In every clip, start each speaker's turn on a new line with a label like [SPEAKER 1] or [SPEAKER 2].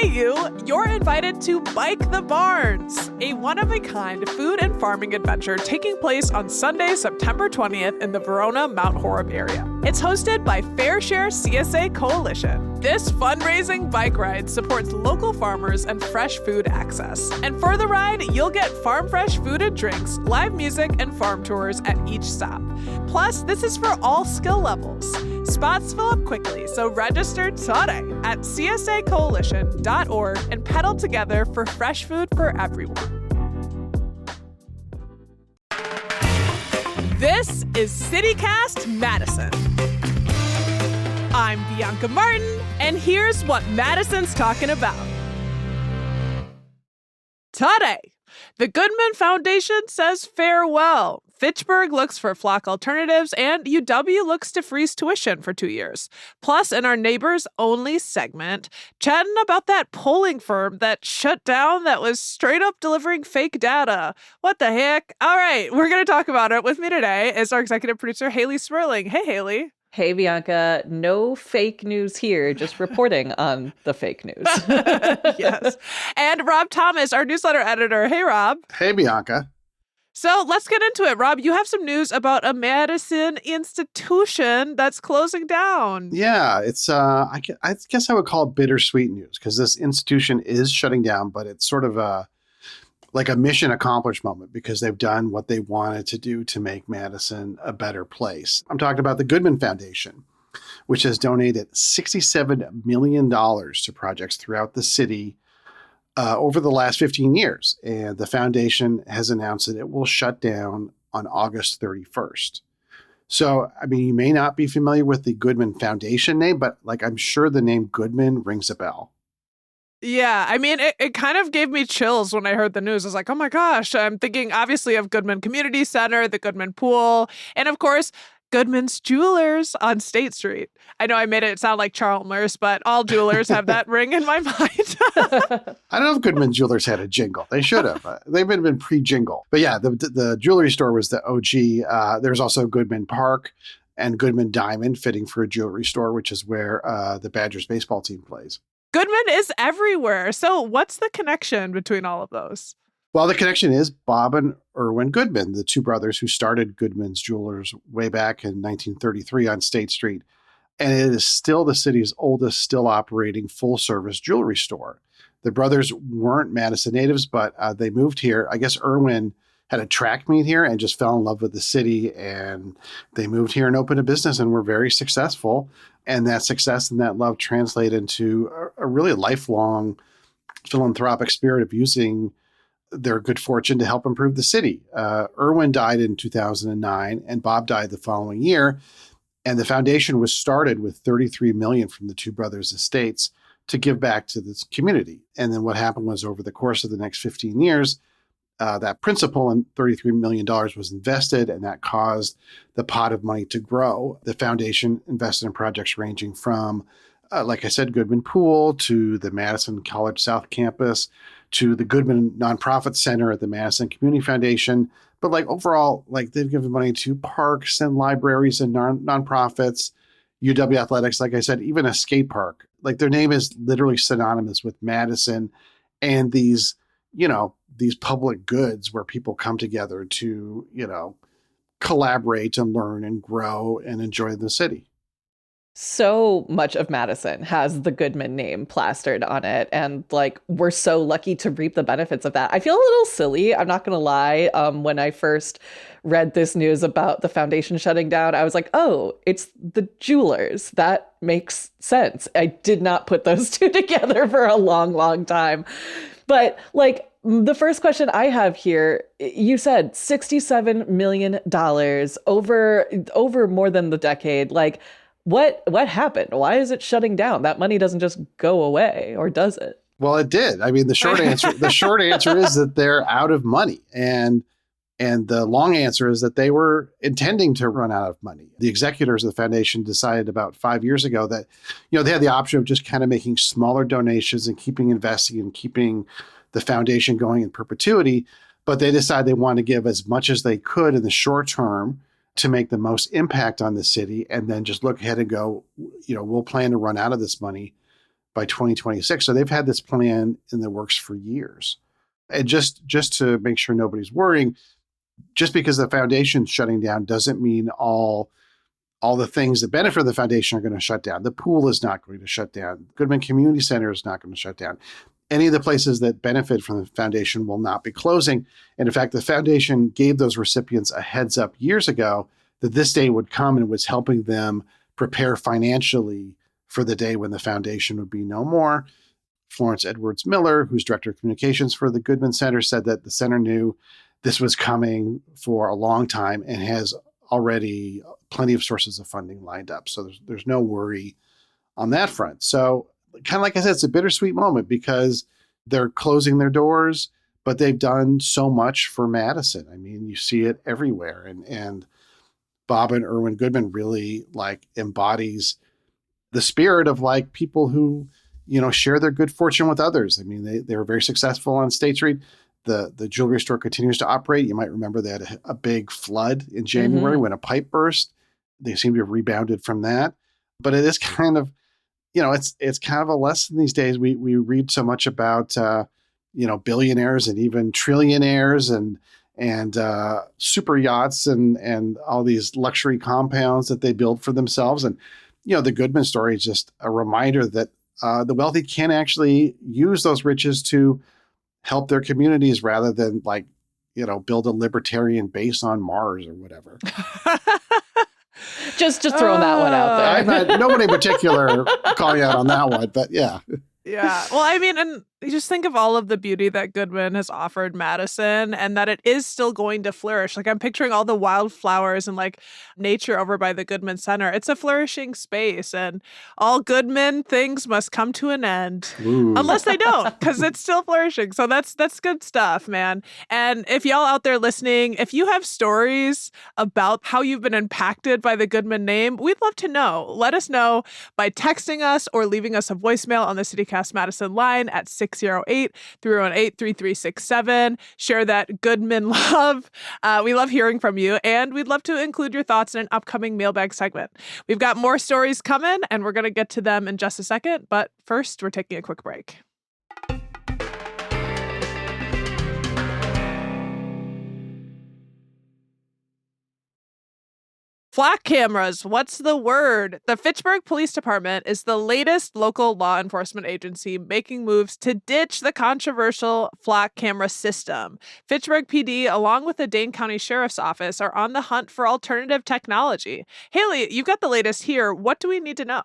[SPEAKER 1] Hey you're invited to Bike the Barns, a one-of-a-kind food and farming adventure taking place on Sunday, September 20th in the Verona Mount Horeb area. It's hosted by Fair Share CSA Coalition. This fundraising bike ride supports local farmers and fresh food access. And for the ride, you'll get farm fresh food and drinks, live music, and farm tours at each stop. Plus, this is for all skill levels. Spots fill up quickly, so register today at csacoalition.org and pedal together for fresh food for everyone. This is CityCast Madison. I'm Bianca Martin, and here's what Madison's talking about. Today, the Goodman Foundation says farewell. Fitchburg looks for flock alternatives, and UW looks to freeze tuition for 2 years. Plus, in our Neighbors Only segment, chatting about that polling firm that shut down that was straight up delivering fake data. What the heck? All right, we're going to talk about it. With me today is our executive producer, Haley Sperling. Hey, Haley.
[SPEAKER 2] Hey, Bianca, no fake news here, just reporting on the fake news.
[SPEAKER 1] Yes. And Rob Thomas, our newsletter editor. Hey, Rob.
[SPEAKER 3] Hey, Bianca.
[SPEAKER 1] So let's get into it. Rob, you have some news about a Madison institution that's closing down.
[SPEAKER 3] Yeah, it's I guess I would call it bittersweet news because this institution is shutting down, but it's sort of like a mission accomplished moment because they've done what they wanted to do to make Madison a better place. I'm talking about the Goodman Foundation, which has donated $67 million to projects throughout the city over the last 15 years. And the foundation has announced that it will shut down on August 31st. So, I mean, you may not be familiar with the Goodman Foundation name, but I'm sure the name Goodman rings a bell.
[SPEAKER 1] Yeah, I mean, it kind of gave me chills when I heard the news. I was like, oh my gosh, I'm thinking obviously of Goodman Community Center, the Goodman Pool, and of course, Goodman's Jewelers on State Street. I know I made it sound like Chalmers, but all jewelers have that ring in my mind.
[SPEAKER 3] I don't know if Goodman Jewelers had a jingle. They should have. They've been pre-jingle. But yeah, the jewelry store was the OG. There's also Goodman Park and Goodman Diamond, fitting for a jewelry store, which is where the Badgers baseball team plays.
[SPEAKER 1] Goodman is everywhere. So what's the connection between all of those?
[SPEAKER 3] Well, the connection is Bob and Irwin Goodman, the two brothers who started Goodman's Jewelers way back in 1933 on State Street. And it is still the city's oldest, still operating full-service jewelry store. The brothers weren't Madison natives, but they moved here. I guess Irwin had a track meet here and just fell in love with the city. And they moved here and opened a business and were very successful. And that success and that love translate into a really lifelong philanthropic spirit of using their good fortune to help improve the city. Irwin died in 2009 and Bob died the following year. And the foundation was started with $33 million from the two brothers' estates to give back to this community. And then what happened was over the course of the next 15 years, that principal and $33 million was invested, and that caused the pot of money to grow. The foundation invested in projects ranging from, like I said, Goodman Pool to the Madison College South Campus to the Goodman Nonprofit Center at the Madison Community Foundation. But overall, they've given money to parks and libraries and nonprofits, UW Athletics, like I said, even a skate park. Their name is literally synonymous with Madison and these public goods where people come together to, collaborate and learn and grow and enjoy the city.
[SPEAKER 2] So much of Madison has the Goodman name plastered on it. And we're so lucky to reap the benefits of that. I feel a little silly, I'm not going to lie. When I first read this news about the foundation shutting down, I was like, oh, it's the jewelers. That makes sense. I did not put those two together for a long, long time. But the first question I have here, you said $67 million over more than the decade. What happened? Why is it shutting down? That money doesn't just go away, or does it?
[SPEAKER 3] Well, it did. I mean, the short answer is that they're out of money. And the long answer is that they were intending to run out of money. The executors of the foundation decided about 5 years ago that, they had the option of just kind of making smaller donations and keeping investing and keeping the foundation going in perpetuity. But they decided they wanted to give as much as they could in the short term to make the most impact on the city, and then just look ahead and go, we'll plan to run out of this money by 2026. So they've had this plan in the works for years. And just to make sure nobody's worrying, just because the foundation's shutting down doesn't mean all the things that benefit the foundation are going to shut down. The pool is not going to shut down. Goodman Community Center is not going to shut down. Any of the places that benefit from the foundation will not be closing. And in fact, the foundation gave those recipients a heads up years ago that this day would come, and was helping them prepare financially for the day when the foundation would be no more. Florence Edwards Miller, who's director of communications for the Goodman Center, said that the center knew this was coming for a long time and has already plenty of sources of funding lined up. So there's no worry on that front. So kind of like I said, it's a bittersweet moment because they're closing their doors, but they've done so much for Madison. I mean, you see it everywhere. And Bob and Erwin Goodman really like embodies the spirit of like people who, share their good fortune with others. I mean, they were very successful on State Street. The jewelry store continues to operate. You might remember they had a big flood in January when a pipe burst. They seem to have rebounded from that. But it is kind of, it's kind of a lesson these days. We read so much about, billionaires and even trillionaires and super yachts and all these luxury compounds that they build for themselves. And, the Goodman story is just a reminder that the wealthy can actually use those riches to help their communities rather than build a libertarian base on Mars or whatever.
[SPEAKER 2] Just throwing that one out there.
[SPEAKER 3] I've had nobody in particular calling out on that one, but yeah.
[SPEAKER 1] Yeah. Well, I mean, and you just think of all of the beauty that Goodman has offered Madison and that it is still going to flourish. Like I'm picturing all the wildflowers and nature over by the Goodman Center. It's a flourishing space and all Goodman things must come to an end.
[SPEAKER 3] Ooh.
[SPEAKER 1] Unless they don't, because it's still flourishing. So that's good stuff, man. And if y'all out there listening, if you have stories about how you've been impacted by the Goodman name, we'd love to know. Let us know by texting us or leaving us a voicemail on the CityCast Madison line at 608-318-3367. Share that Goodman love. We love hearing from you, and we'd love to include your thoughts in an upcoming mailbag segment. We've got more stories coming, and we're going to get to them in just a second. But first, we're taking a quick break. Flock cameras, what's the word? The Fitchburg Police Department is the latest local law enforcement agency making moves to ditch the controversial flock camera system. Fitchburg PD, along with the Dane County Sheriff's Office, are on the hunt for alternative technology. Haley, you've got the latest here. What do we need to know?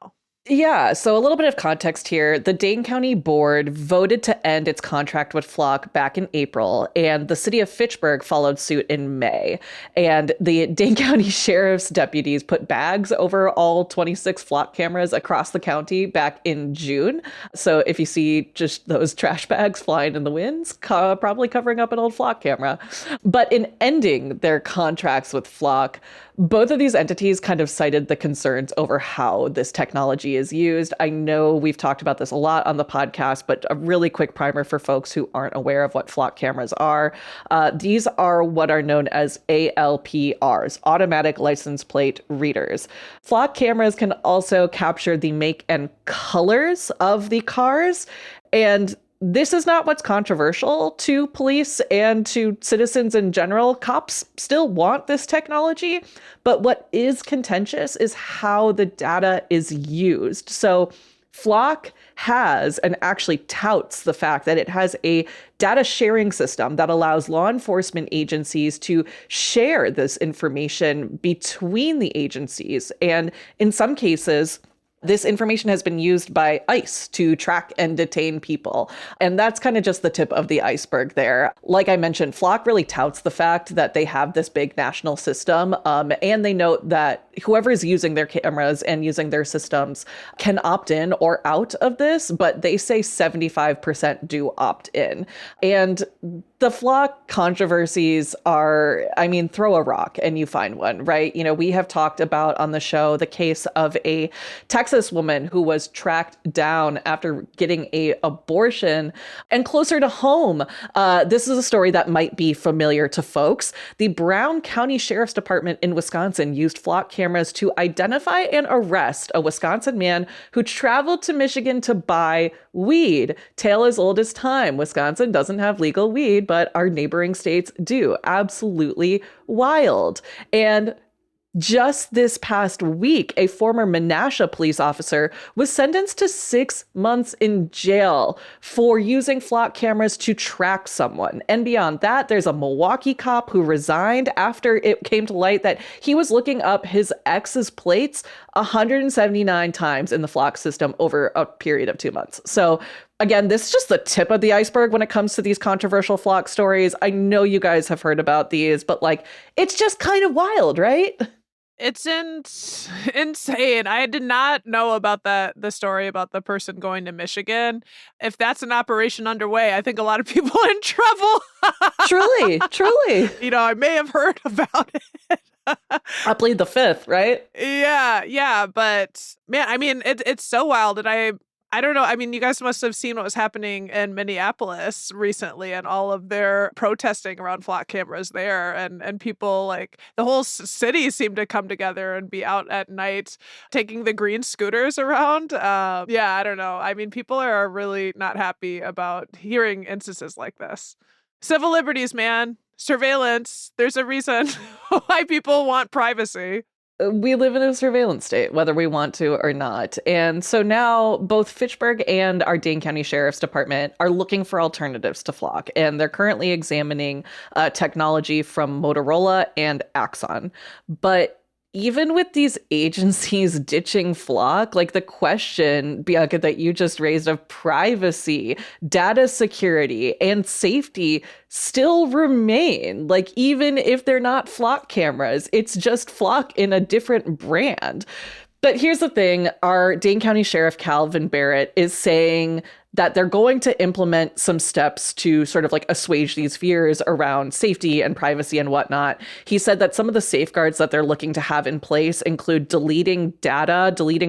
[SPEAKER 2] Yeah, so a little bit of context here. The Dane County Board voted to end its contract with Flock back in April, and the city of Fitchburg followed suit in May. And the Dane County Sheriff's deputies put bags over all 26 Flock cameras across the county back in June. So if you see just those trash bags flying in the winds, probably covering up an old Flock camera. But in ending their contracts with Flock, both of these entities kind of cited the concerns over how this technology is used. I know we've talked about this a lot on the podcast, but a really quick primer for folks who aren't aware of what flock cameras are. These are what are known as ALPRs, automatic license plate readers. Flock cameras can also capture the make and colors of the cars, and this is not what's controversial to police and to citizens in general. Cops still want this technology, but what is contentious is how the data is used. So Flock has and actually touts the fact that it has a data sharing system that allows law enforcement agencies to share this information between the agencies. And in some cases, this information has been used by ICE to track and detain people. And that's kind of just the tip of the iceberg there. Like I mentioned, Flock really touts the fact that they have this big national system. And they note that whoever is using their cameras and using their systems can opt in or out of this, but they say 75% do opt in. And the Flock controversies are, throw a rock and you find one, right? We have talked about on the show the case of a Texas woman who was tracked down after getting an abortion. And closer to home, this is a story that might be familiar to folks. The Brown County Sheriff's Department in Wisconsin used Flock cameras cameras to identify and arrest a Wisconsin man who traveled to Michigan to buy weed. Tale as old as time. Wisconsin doesn't have legal weed, but our neighboring states do. Absolutely wild. And just this past week, a former Menasha police officer was sentenced to 6 months in jail for using flock cameras to track someone. And beyond that, there's a Milwaukee cop who resigned after it came to light that he was looking up his ex's plates 179 times in the flock system over a period of 2 months. So again, this is just the tip of the iceberg when it comes to these controversial flock stories. I know you guys have heard about these, but like, it's just kind of wild, right?
[SPEAKER 1] It's insane. I did not know about the story about the person going to Michigan. If that's an operation underway, I think a lot of people are in trouble.
[SPEAKER 2] Truly, truly.
[SPEAKER 1] I may have heard about it.
[SPEAKER 2] I plead the fifth, right?
[SPEAKER 1] Yeah. But man, I mean, it's so wild. And I don't know. I mean, you guys must have seen what was happening in Minneapolis recently and all of their protesting around flock cameras there. And people, like, the whole city seemed to come together and be out at night taking the green scooters around. I don't know. I mean, people are really not happy about hearing instances like this. Civil liberties, man. Surveillance. There's a reason why people want privacy.
[SPEAKER 2] We live in a surveillance state, whether we want to or not. And so now both Fitchburg and our Dane County Sheriff's Department are looking for alternatives to flock. And they're currently examining technology from Motorola and Axon. But even with these agencies ditching flock, like the question, Bianca, that you just raised of privacy, data security, and safety still remain. Like, even if they're not flock cameras, it's just flock in a different brand. But here's the thing. Our Dane County Sheriff Calvin Barrett is saying that they're going to implement some steps to sort of like assuage these fears around safety and privacy and whatnot. He said that some of the safeguards that they're looking to have in place include deleting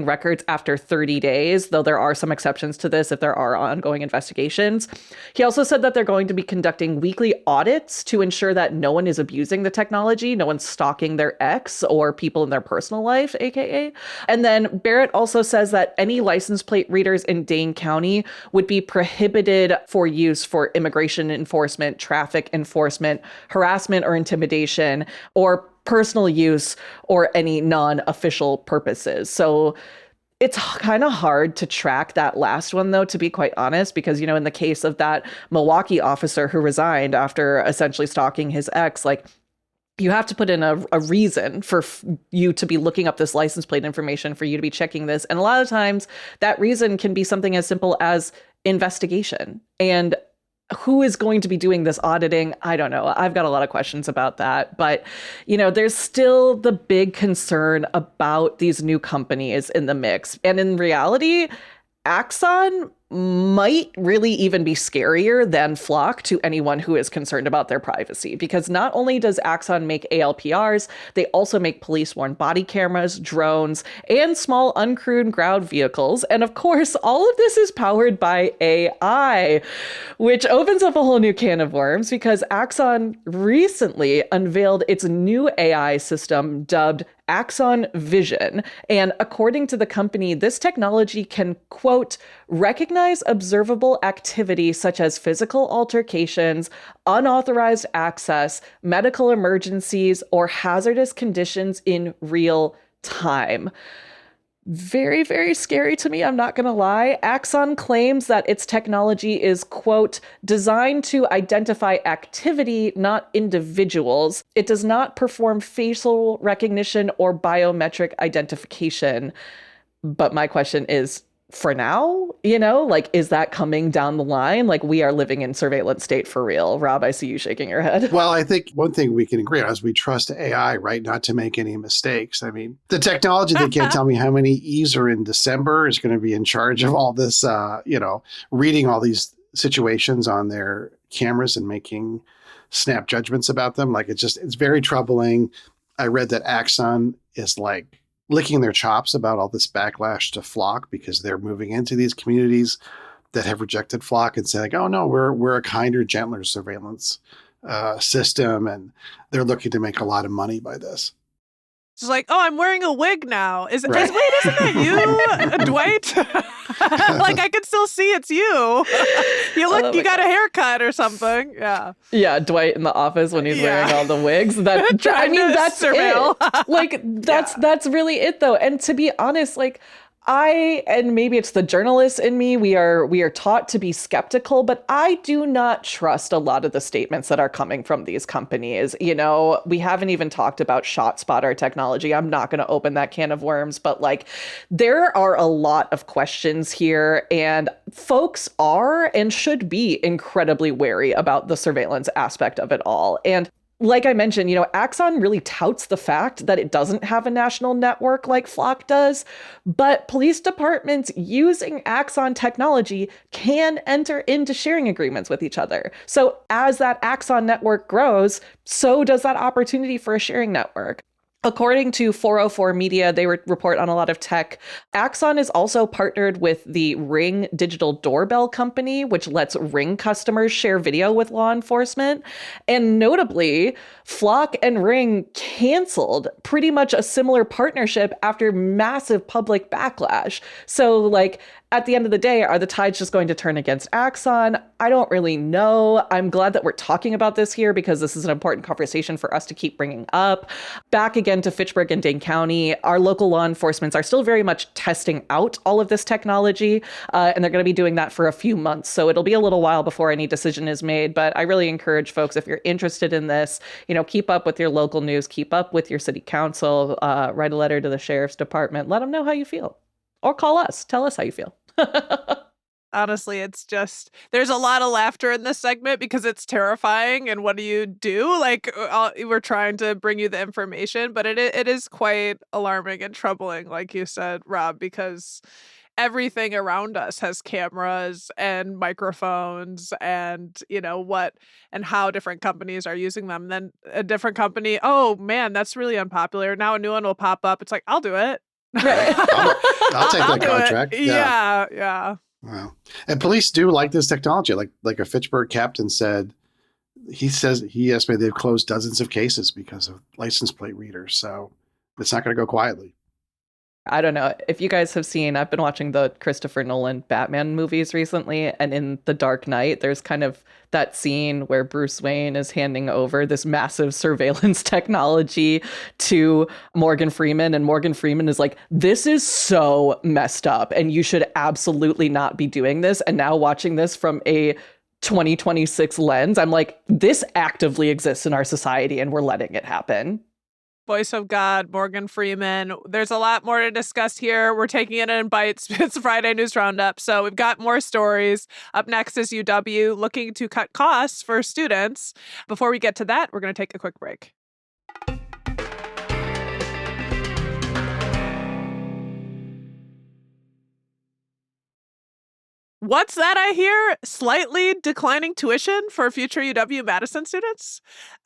[SPEAKER 2] records after 30 days, though there are some exceptions to this if there are ongoing investigations. He also said that they're going to be conducting weekly audits to ensure that no one is abusing the technology, no one's stalking their ex or people in their personal life, aka. And then Barrett also says that any license plate readers in Dane County would be prohibited for use for immigration enforcement, traffic enforcement, harassment or intimidation, or personal use or any non-official purposes. So it's kind of hard to track that last one, though, to be quite honest, because, in the case of that Milwaukee officer who resigned after essentially stalking his ex, like, you have to put in a reason for you to be looking up this license plate information, for you to be checking this. And a lot of times that reason can be something as simple as investigation. And who is going to be doing this auditing? I don't know. I've got a lot of questions about that. But, there's still the big concern about these new companies in the mix. And in reality, Axon might really even be scarier than Flock to anyone who is concerned about their privacy, because not only does Axon make ALPRs, they also make police-worn body cameras, drones, and small uncrewed ground vehicles. And of course, all of this is powered by AI, which opens up a whole new can of worms, because Axon recently unveiled its new AI system dubbed Axon Vision. And according to the company, this technology can, quote, recognize observable activity such as physical altercations, unauthorized access, medical emergencies, or hazardous conditions in real time. Very, very scary to me, I'm not going to lie. Axon claims that its technology is, quote, designed to identify activity, not individuals. It does not perform facial recognition or biometric identification. But my question is, for now, is that coming down the line? Like, we are living in surveillance state for real. Rob, I see you shaking your head.
[SPEAKER 3] Well, I think one thing we can agree on is we trust AI, right? Not to make any mistakes. I mean, the technology, they can't tell me how many E's are in December, is going to be in charge of all this, reading all these situations on their cameras and making snap judgments about them. Like, it's very troubling. I read that Axon is like licking their chops about all this backlash to Flock, because they're moving into these communities that have rejected Flock and saying, oh no, we're a kinder, gentler surveillance system. And they're looking to make a lot of money by this.
[SPEAKER 1] It's like, oh, I'm wearing a wig now. Wait, isn't that you, Dwight? Like, I can still see it's you. You got a haircut or something. Yeah.
[SPEAKER 2] Yeah, Dwight in the office when he's wearing all the wigs. That's
[SPEAKER 1] surveil.
[SPEAKER 2] it. Like, that's really it, though. And to be honest, like, and maybe it's the journalist in me, we are taught to be skeptical, but I do not trust a lot of the statements that are coming from these companies. You know, we haven't even talked about ShotSpotter technology. I'm not going to open that can of worms, but like, there are a lot of questions here, and folks are and should be incredibly wary about the surveillance aspect of it all. And like I mentioned, you know, Axon really touts the fact that it doesn't have a national network like Flock does, but police departments using Axon technology can enter into sharing agreements with each other. So as that Axon network grows, so does that opportunity for a sharing network. According to 404 Media, they report on a lot of tech. Axon is also partnered with the Ring digital doorbell company, which lets Ring customers share video with law enforcement. And notably, Flock and Ring canceled pretty much a similar partnership after massive public backlash. So, like, at the end of the day, are the tides just going to turn against Axon? I don't really know. I'm glad that we're talking about this here because this is an important conversation for us to keep bringing up. Back again to Fitchburg and Dane County, our local law enforcement are still very much testing out all of this technology, and they're going to be doing that for a few months. So it'll be a little while before any decision is made. But I really encourage folks, if you're interested in this, you know, keep up with your local news, keep up with your city council, write a letter to the sheriff's department, let them know how you feel. Or call us. Tell us how you feel.
[SPEAKER 1] Honestly, it's just, there's a lot of laughter in this segment because it's terrifying. And what do you do? Like, we're trying to bring you the information, but it is quite alarming and troubling, like you said, Rob, because everything around us has cameras and microphones and, you know, what and how different companies are using them. Then a different company, oh man, that's really unpopular. Now a new one will pop up. It's like, I'll do it.
[SPEAKER 3] Right. I'll take that contract.
[SPEAKER 1] Yeah.
[SPEAKER 3] Wow. And police do like this technology. Like a Fitchburg captain said, he estimated they've closed dozens of cases because of license plate readers. So it's not going to go quietly.
[SPEAKER 2] I don't know if you guys have seen, I've been watching the Christopher Nolan Batman movies recently, and in The Dark Knight, there's kind of that scene where Bruce Wayne is handing over this massive surveillance technology to Morgan Freeman, and Morgan Freeman is like, this is so messed up, and you should absolutely not be doing this. And now watching this from a 2026 lens, I'm like, this actively exists in our society, and we're letting it happen.
[SPEAKER 1] Voice of God, Morgan Freeman. There's a lot more to discuss here. We're taking it in bites. It's Friday News Roundup, so we've got more stories. Up next is UW looking to cut costs for students. Before we get to that, we're going to take a quick break. What's that I hear? Slightly declining tuition for future UW-Madison students?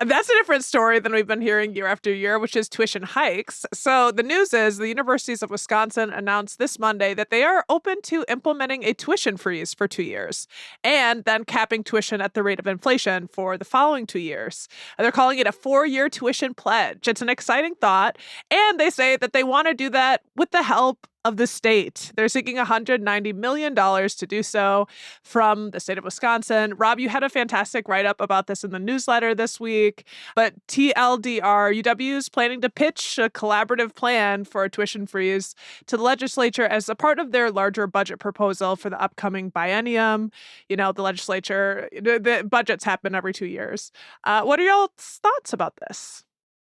[SPEAKER 1] That's a different story than we've been hearing year after year, which is tuition hikes. So the news is the universities of Wisconsin announced this Monday that they are open to implementing a tuition freeze for 2 years and then capping tuition at the rate of inflation for the following 2 years. They're calling it a 4-year tuition pledge. It's an exciting thought, and they say that they want to do that with the help of the state. They're seeking $190 million to do so from the state of Wisconsin. Rob, you had a fantastic write-up about this in the newsletter this week, but TLDR, UW is planning to pitch a collaborative plan for a tuition freeze to the legislature as a part of their larger budget proposal for the upcoming biennium. You know, the legislature, the budgets happen every 2 years. What are y'all's thoughts about this?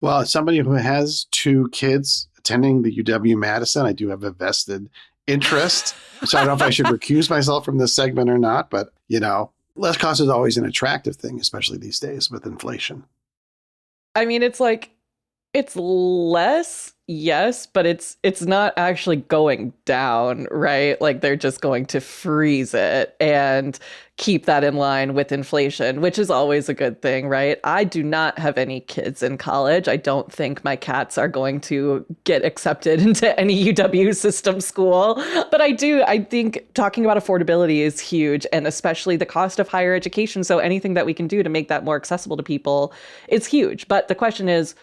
[SPEAKER 3] Well, as somebody who has 2 kids attending the UW-Madison, I do have a vested interest. So I don't know if I should recuse myself from this segment or not, but, you know, less cost is always an attractive thing, especially these days with inflation.
[SPEAKER 2] I mean, it's like, it's less, yes, but it's not actually going down, right? Like, they're just going to freeze it and keep that in line with inflation, which is always a good thing, right? I do not have any kids in college. I don't think my cats are going to get accepted into any UW system school. But I think talking about affordability is huge, and especially the cost of higher education. So anything that we can do to make that more accessible to people is huge. But the question is,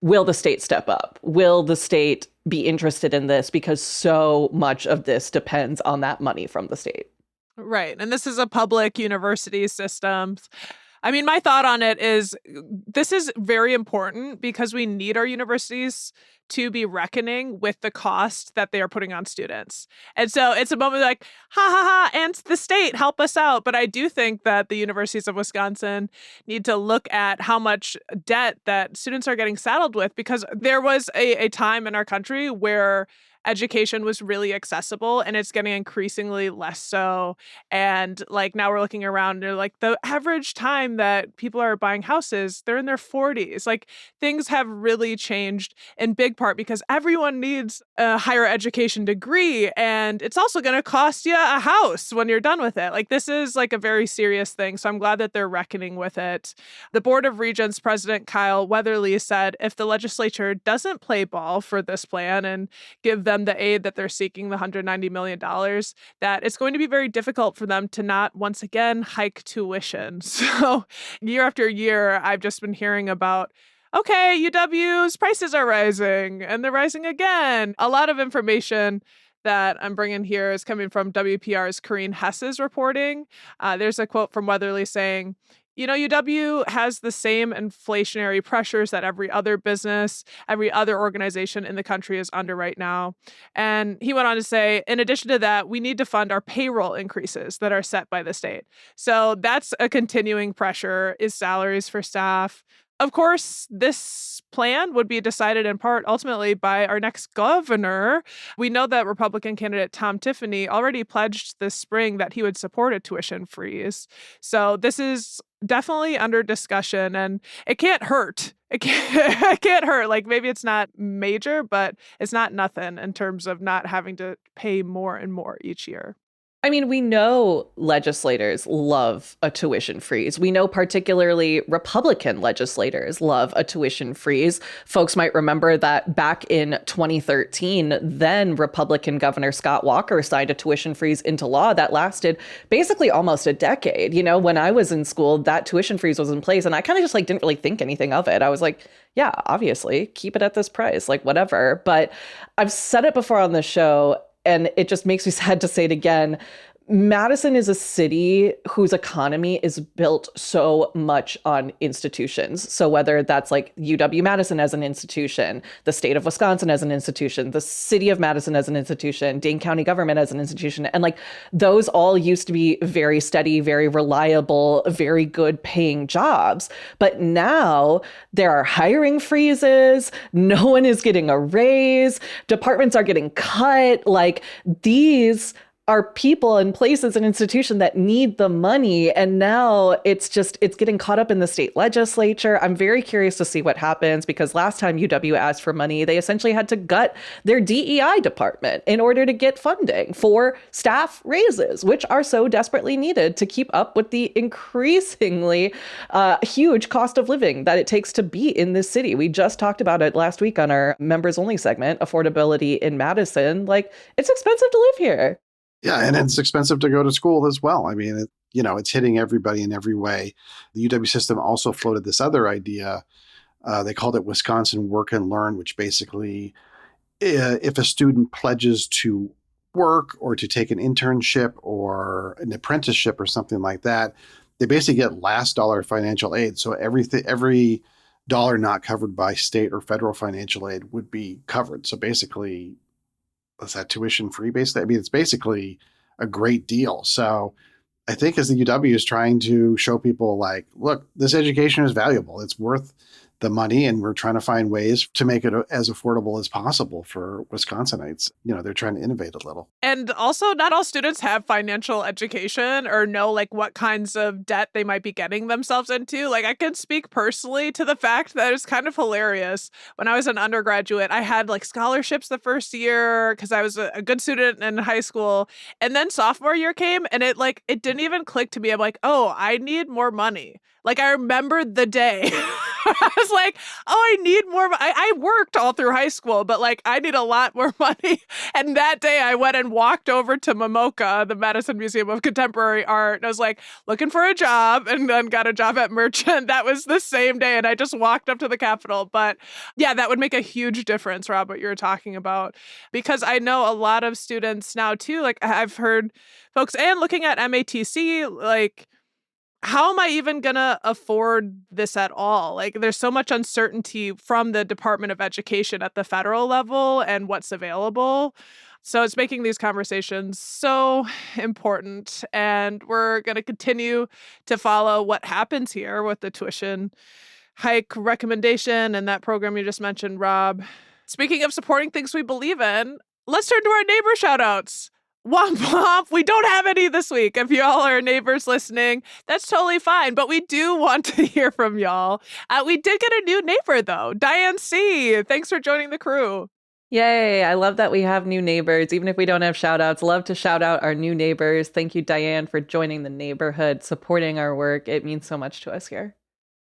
[SPEAKER 2] will the state step up? Will the state be interested in this? Because so much of this depends on that money from the state.
[SPEAKER 1] Right. And this is a public university system. I mean, my thought on it is this is very important because we need our universities to be reckoning with the cost that they are putting on students. And so it's a moment like, ha ha ha, and the state, help us out. But I do think that the universities of Wisconsin need to look at how much debt that students are getting saddled with, because there was a time in our country where education was really accessible and it's getting increasingly less so. And like now we're looking around and like the average time that people are buying houses, they're in their 40s. Like things have really changed in big part because everyone needs a higher education degree, and it's also going to cost you a house when you're done with it. Like this is like a very serious thing. So I'm glad that they're reckoning with it. The Board of Regents President Kyle Weatherly said if the legislature doesn't play ball for this plan and give them the aid that they're seeking, the $190 million, that it's going to be very difficult for them to not once again hike tuition. So year after year, I've just been hearing about, okay, UW's prices are rising and they're rising again. A lot of information that I'm bringing here is coming from WPR's Corrine Hess's reporting. There's a quote from Weatherly saying, UW has the same inflationary pressures that every other business, every other organization in the country is under right now. And he went on to say, in addition to that, we need to fund our payroll increases that are set by the state. So that's a continuing pressure, is salaries for staff. Of course, this plan would be decided in part ultimately by our next governor. We know that Republican candidate Tom Tiffany already pledged this spring that he would support a tuition freeze. So this is definitely under discussion, and it can't hurt. It can't hurt. Like maybe it's not major, but it's not nothing in terms of not having to pay more and more each year.
[SPEAKER 2] I mean, we know legislators love a tuition freeze. We know particularly Republican legislators love a tuition freeze. Folks might remember that back in 2013, then Republican Governor Scott Walker signed a tuition freeze into law that lasted basically almost a decade. When I was in school, that tuition freeze was in place, and I kind of just didn't really think anything of it. I was like, yeah, obviously, keep it at this price, whatever. But I've said it before on the show, and it just makes me sad to say it again. Madison is a city whose economy is built so much on institutions. So whether that's UW-Madison as an institution, the state of Wisconsin as an institution, the city of Madison as an institution, Dane County government as an institution, and those all used to be very steady, very reliable, very good paying jobs. But now there are hiring freezes. No one is getting a raise. Departments are getting cut. These are people and places and institutions that need the money. And now it's getting caught up in the state legislature. I'm very curious to see what happens, because last time UW asked for money, they essentially had to gut their DEI department in order to get funding for staff raises, which are so desperately needed to keep up with the increasingly huge cost of living that it takes to be in this city. We just talked about it last week on our members only segment, affordability in Madison. It's expensive to live here.
[SPEAKER 3] Yeah, and it's expensive to go to school as well. I mean, it's hitting everybody in every way. The UW system also floated this other idea. They called it Wisconsin Work and Learn, which basically, if a student pledges to work or to take an internship or an apprenticeship or something like that, they basically get last dollar financial aid. So every dollar not covered by state or federal financial aid would be covered. So basically, is that tuition free basically? I mean, it's basically a great deal. So I think as the UW is trying to show people look, this education is valuable. It's worth the money, and we're trying to find ways to make it as affordable as possible for Wisconsinites. They're trying to innovate a little.
[SPEAKER 1] And also, not all students have financial education or know what kinds of debt they might be getting themselves into. I can speak personally to the fact that it's kind of hilarious. When I was an undergraduate, I had scholarships the first year because I was a good student in high school. And then sophomore year came, and it didn't even click to me. I'm like, oh, I need more money. I remembered the day I was like, oh, I need more. I worked all through high school, but like I need a lot more money. And that day I went and walked over to MoMOCA, the Madison Museum of Contemporary Art. And I was like looking for a job and then got a job at Merchant. That was the same day. And I just walked up to the Capitol. But yeah, that would make a huge difference, Rob, what you're talking about. Because I know a lot of students now too, like I've heard folks and looking at MATC, like, how am I even going to afford this at all? Like, there's so much uncertainty from the Department of Education at the federal level and what's available. So it's making these conversations so important. And we're going to continue to follow what happens here with the tuition hike recommendation and that program you just mentioned, Rob. Speaking of supporting things we believe in, let's turn to our neighbor shout outs. Womp womp. We don't have any this week. If y'all are neighbors listening, that's totally fine. But we do want to hear from y'all. We did get a new neighbor, though. Diane C. Thanks for joining the crew.
[SPEAKER 2] Yay. I love that we have new neighbors. Even if we don't have shout outs, love to shout out our new neighbors. Thank you, Diane, for joining the neighborhood, supporting our work. It means so much to us here.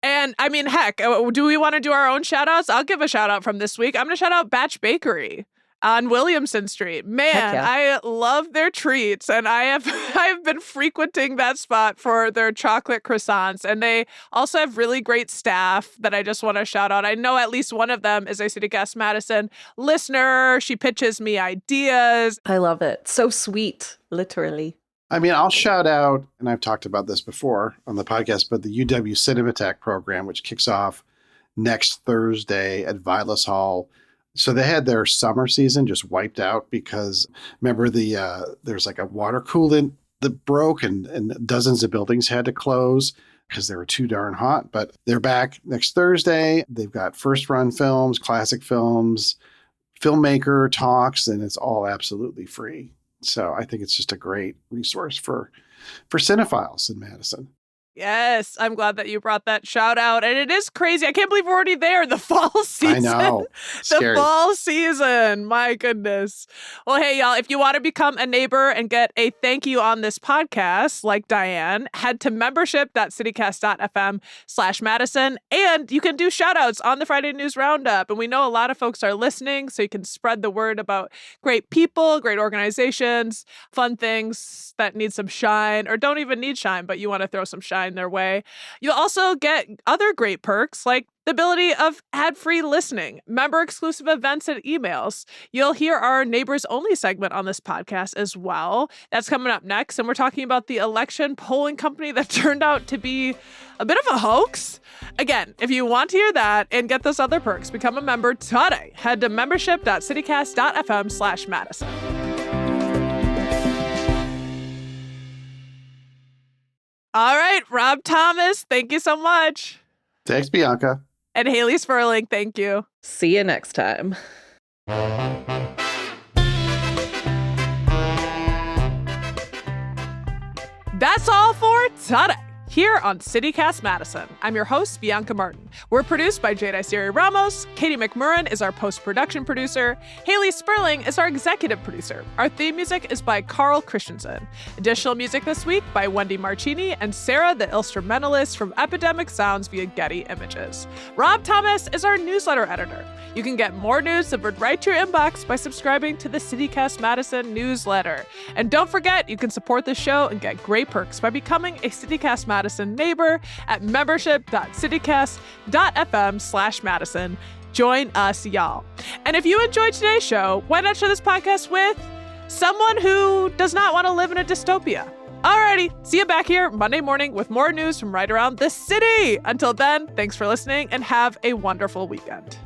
[SPEAKER 1] And I mean, heck, do we want to do our own shout outs? I'll give a shout out from this week. I'm going to shout out Batch Bakery on Williamson Street. Man,
[SPEAKER 2] yeah.
[SPEAKER 1] I love their treats, and I have been frequenting that spot for their chocolate croissants, and they also have really great staff that I just want to shout out. I know at least one of them is a CityCast Madison listener. She pitches me ideas.
[SPEAKER 2] I love it. So sweet, literally.
[SPEAKER 3] I mean, I'll shout out, and I've talked about this before on the podcast, but the UW Cinematheque program, which kicks off next Thursday at Vilas Hall. So they had their summer season just wiped out because remember there's like a water coolant that broke and dozens of buildings had to close because they were too darn hot. But they're back next Thursday. They've got first run films, classic films, filmmaker talks, and it's all absolutely free. So I think it's just a great resource for cinephiles in Madison.
[SPEAKER 1] Yes, I'm glad that you brought that shout out. And it is crazy. I can't believe we're already there. The fall season.
[SPEAKER 3] I know. Scary.
[SPEAKER 1] The fall season. My goodness. Well, hey, y'all, if you want to become a neighbor and get a thank you on this podcast, like Diane, head to membership.citycast.fm/Madison. And you can do shout outs on the Friday News Roundup. And we know a lot of folks are listening, so you can spread the word about great people, great organizations, fun things that need some shine or don't even need shine, but you want to throw some shine their way. You'll also get other great perks like the ability of ad-free listening, member-exclusive events and emails. You'll hear our Neighbors Only segment on this podcast as well. That's coming up next, and we're talking about the election polling company that turned out to be a bit of a hoax. Again, if you want to hear that and get those other perks, become a member today. Head to membership.citycast.fm/Madison. All right, Rob Thomas, thank you so much.
[SPEAKER 3] Thanks, Bianca.
[SPEAKER 1] And Haley Sperling, thank you.
[SPEAKER 2] See you next time.
[SPEAKER 1] That's all for today here on CityCast Madison. I'm your host, Bianca Martin. We're produced by Jade Isiri Ramos. Katie McMurrin is our post-production producer. Haley Sperling is our executive producer. Our theme music is by Carl Christensen. Additional music this week by Wendy Marchini and Sarah, the instrumentalist from Epidemic Sounds via Getty Images. Rob Thomas is our newsletter editor. You can get more news delivered right to your inbox by subscribing to the CityCast Madison newsletter. And don't forget, you can support the show and get great perks by becoming a CityCast Madison neighbor at membership.citycast.fm/Madison. Join us, y'all. And if you enjoyed today's show, why not share this podcast with someone who does not want to live in a dystopia? Alrighty, see you back here Monday morning with more news from right around the city. Until then, thanks for listening and have a wonderful weekend.